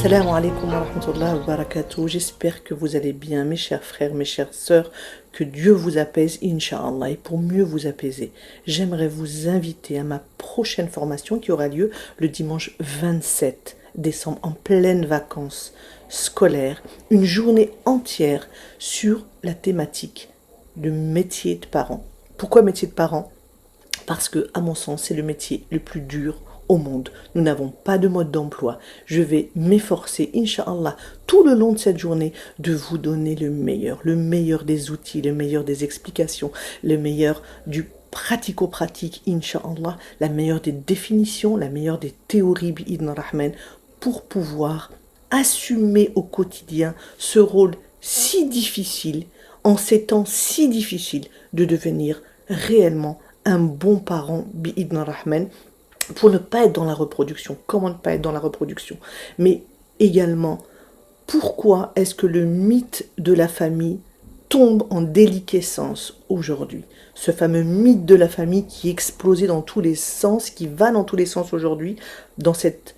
Salam alaikum wa rahmatullahi wa barakatuh. J'espère que vous allez bien, mes chers frères, mes chères sœurs, que Dieu vous apaise, Inch'Allah. Et pour mieux vous apaiser, j'aimerais vous inviter à ma prochaine formation qui aura lieu le dimanche 27 décembre, en pleine vacances scolaires, une journée entière sur la thématique de métier de parent. Pourquoi métier de parent? Parce que, à mon sens, c'est le métier le plus dur au monde. Nous n'avons pas de mode d'emploi. Je vais m'efforcer, Inch'Allah, tout le long de cette journée, de vous donner le meilleur des outils, le meilleur des explications, le meilleur du pratico-pratique, Inch'Allah, la meilleure des définitions, la meilleure des théories, bi'idn rahman, pour pouvoir assumer au quotidien ce rôle si difficile, en ces temps si difficiles, de devenir réellement un bon parent, bi'idn rahman, pour ne pas être dans la reproduction. Comment ne pas être dans la reproduction? Mais également, pourquoi est-ce que le mythe de la famille tombe en déliquescence aujourd'hui? Ce fameux mythe de la famille qui est explosé dans tous les sens, qui va dans tous les sens aujourd'hui, dans cette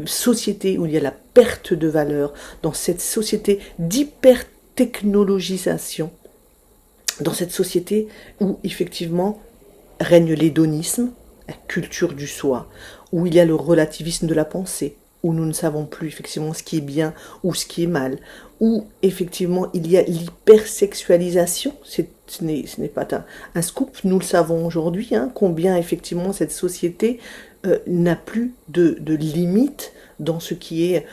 société où il y a la perte de valeur, dans cette société d'hypertechnologisation, dans cette société où effectivement règne l'hédonisme, la culture du soi, où il y a le relativisme de la pensée, où nous ne savons plus effectivement ce qui est bien ou ce qui est mal, où effectivement il y a l'hypersexualisation. Ce n'est pas un scoop, nous le savons aujourd'hui, combien effectivement cette société n'a plus de limite dans ce qui est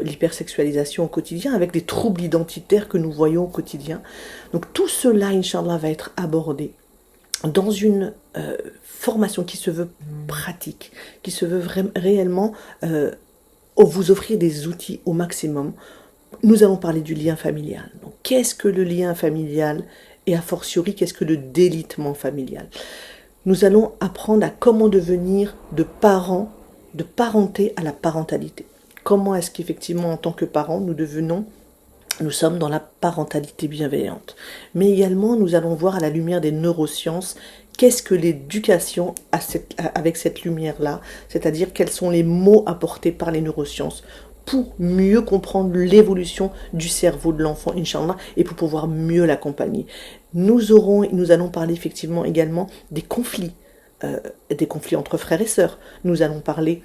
l'hypersexualisation au quotidien, avec les troubles identitaires que nous voyons au quotidien. Donc tout cela, Inch'Allah, va être abordé dans une formation qui se veut pratique, qui se veut réellement vous offrir des outils au maximum. Nous allons parler du lien familial. Donc, qu'est-ce que le lien familial et a fortiori, qu'est-ce que le délitement familial? Nous allons apprendre à comment devenir de parents, de parenté à la parentalité. Comment est-ce qu'effectivement, en tant que parents, nous sommes dans la parentalité bienveillante. Mais également, nous allons voir à la lumière des neurosciences, qu'est-ce que l'éducation avec cette lumière-là, c'est-à-dire quels sont les mots apportés par les neurosciences pour mieux comprendre l'évolution du cerveau de l'enfant, Inch'Allah, et pour pouvoir mieux l'accompagner. Nous allons parler effectivement également des conflits entre frères et sœurs. Nous allons parler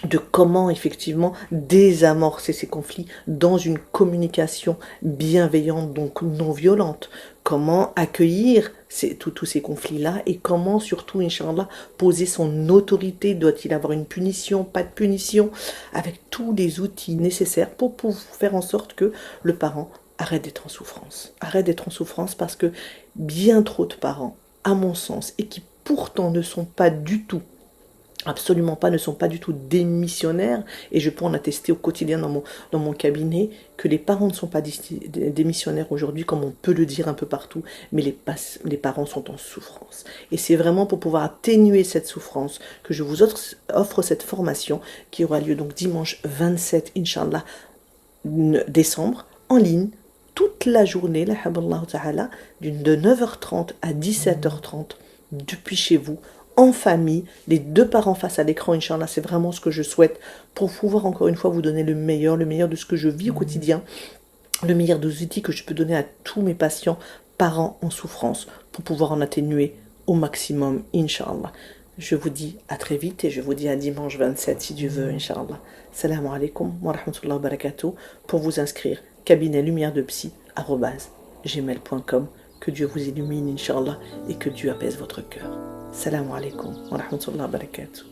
de comment effectivement désamorcer ces conflits dans une communication bienveillante, donc non violente. Comment accueillir tous ces conflits-là et comment surtout, Inch'Allah, poser son autorité. Doit-il avoir une punition, pas de punition, avec tous les outils nécessaires pour faire en sorte que le parent arrête d'être en souffrance. Arrête d'être en souffrance parce que bien trop de parents, à mon sens, et qui pourtant ne sont pas du tout, absolument pas, ne sont pas du tout démissionnaires, et je peux en attester au quotidien dans mon cabinet, que les parents ne sont pas démissionnaires aujourd'hui, comme on peut le dire un peu partout, mais les parents sont en souffrance. Et c'est vraiment pour pouvoir atténuer cette souffrance que je vous offre cette formation qui aura lieu donc dimanche 27, Inch'Allah, décembre, en ligne, toute la journée, la haballahu ta'ala, de 9h30 à 17h30, depuis chez vous, en famille, les deux parents face à l'écran, Inch'Allah, c'est vraiment ce que je souhaite pour pouvoir encore une fois vous donner le meilleur de ce que je vis au quotidien, le meilleur des outils que je peux donner à tous mes patients, parents en souffrance, pour pouvoir en atténuer au maximum, Inch'Allah. Je vous dis à très vite et je vous dis à dimanche 27 si Dieu veut, Inch'Allah. Salam alaikum wa rahmatullahi wa barakatuh. Pour vous inscrire, cabinet lumière de psy, @gmail.com. Que Dieu vous illumine, Inch'Allah, et que Dieu apaise votre cœur. Salam alaikum wa rahmatullahi wa barakatuh.